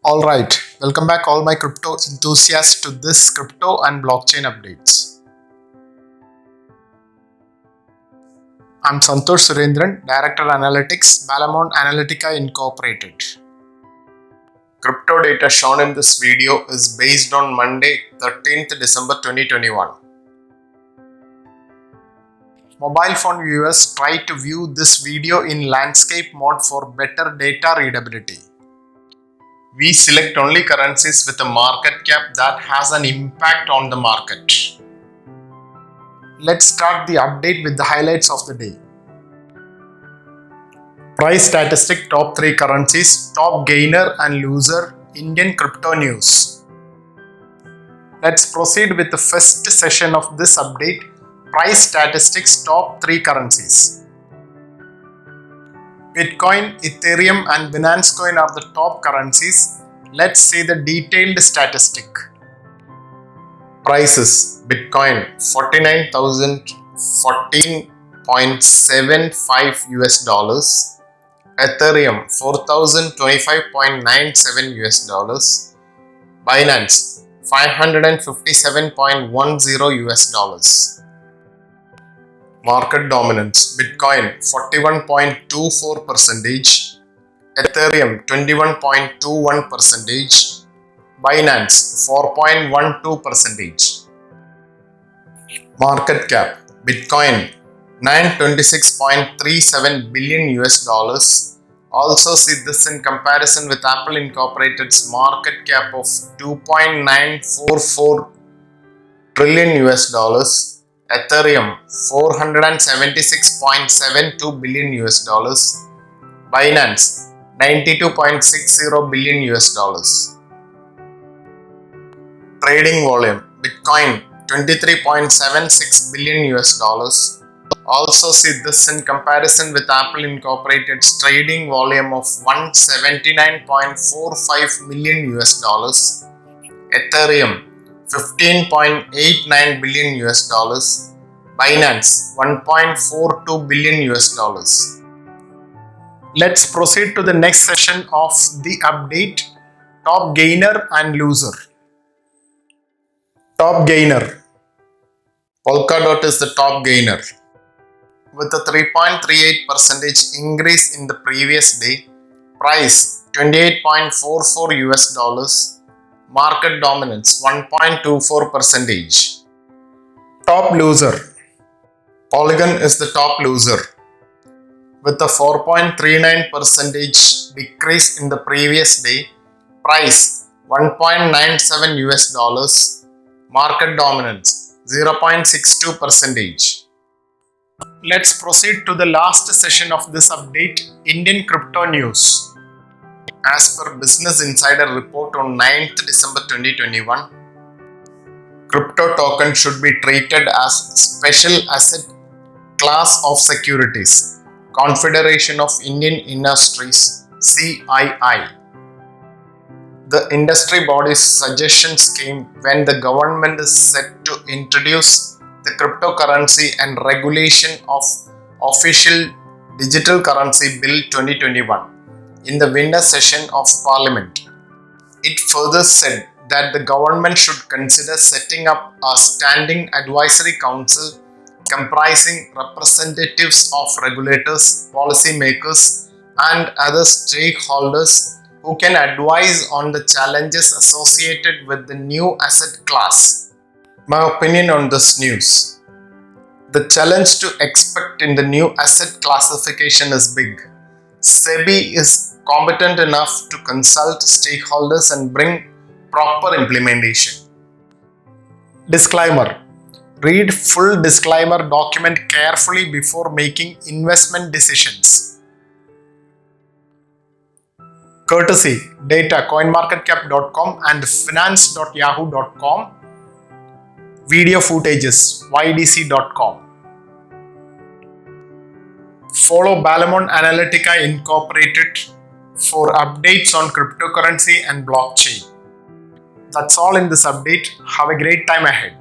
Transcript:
Alright, welcome back all my crypto enthusiasts to this crypto and blockchain updates. I'm Santosh Surendran, Director Analytics, Balamon Analytica Incorporated. Crypto data shown in this video is based on Monday, 13th December 2021. Mobile phone viewers try to view this video in landscape mode for better data readability. We select only currencies with a market cap that has an impact on the market. Let's start the update with the highlights of the day. Price statistic top 3 currencies, top gainer and loser, Indian crypto news. Let's proceed with the first session of this update. Price statistics top 3 currencies. Bitcoin, Ethereum and Binance Coin are the top currencies. Let's see the detailed statistic. Prices: Bitcoin 49,014.75 US dollars, Ethereum 4,025.97 US dollars, Binance 557.10 US dollars. Market dominance: Bitcoin 41.24%, Ethereum 21.21%, Binance 4.12%. Market cap: Bitcoin 926.37 billion US dollars. Also see this in comparison with Apple Incorporated's market cap of 2.944 trillion US dollars. Ethereum 476.72 billion US dollars, Binance 92.60 billion US dollars. Trading volume: Bitcoin 23.76 billion US dollars. Also see this in comparison with Apple Incorporated's trading volume of 179.45 million US dollars, Ethereum 15.89 billion US dollars, Binance 1.42 billion US dollars. Let's proceed to the next session of the update. Top gainer and loser. Top gainer: Polkadot is the top gainer with a 3.38% increase in the previous day. Price 28.44 US dollars. Market dominance 1.24%. Top loser: Polygon is the top loser with a 4.39% decrease in the previous day. Price 1.97 US dollars. Market dominance 0.62%. Let's proceed to the last session of this update, Indian crypto news. As per Business Insider report on 9th December 2021, crypto token should be treated as special asset class of securities. Confederation of Indian Industries (CII). The industry body's suggestions came when the government is set to introduce the cryptocurrency and regulation of Official Digital Currency Bill 2021 in the winter session of Parliament. It further said that the government should consider setting up a standing advisory council comprising representatives of regulators, policymakers, and other stakeholders who can advise on the challenges associated with the new asset class. My opinion on this news: the challenge to expect in the new asset classification is big. SEBI is competent enough to consult stakeholders and bring proper implementation. Disclaimer: read full disclaimer document carefully before making investment decisions. Courtesy data coinmarketcap.com and finance.yahoo.com. Video footages ydc.com. Follow Balamon Analytica Incorporated for updates on cryptocurrency and blockchain. That's all in this update. Have a great time ahead.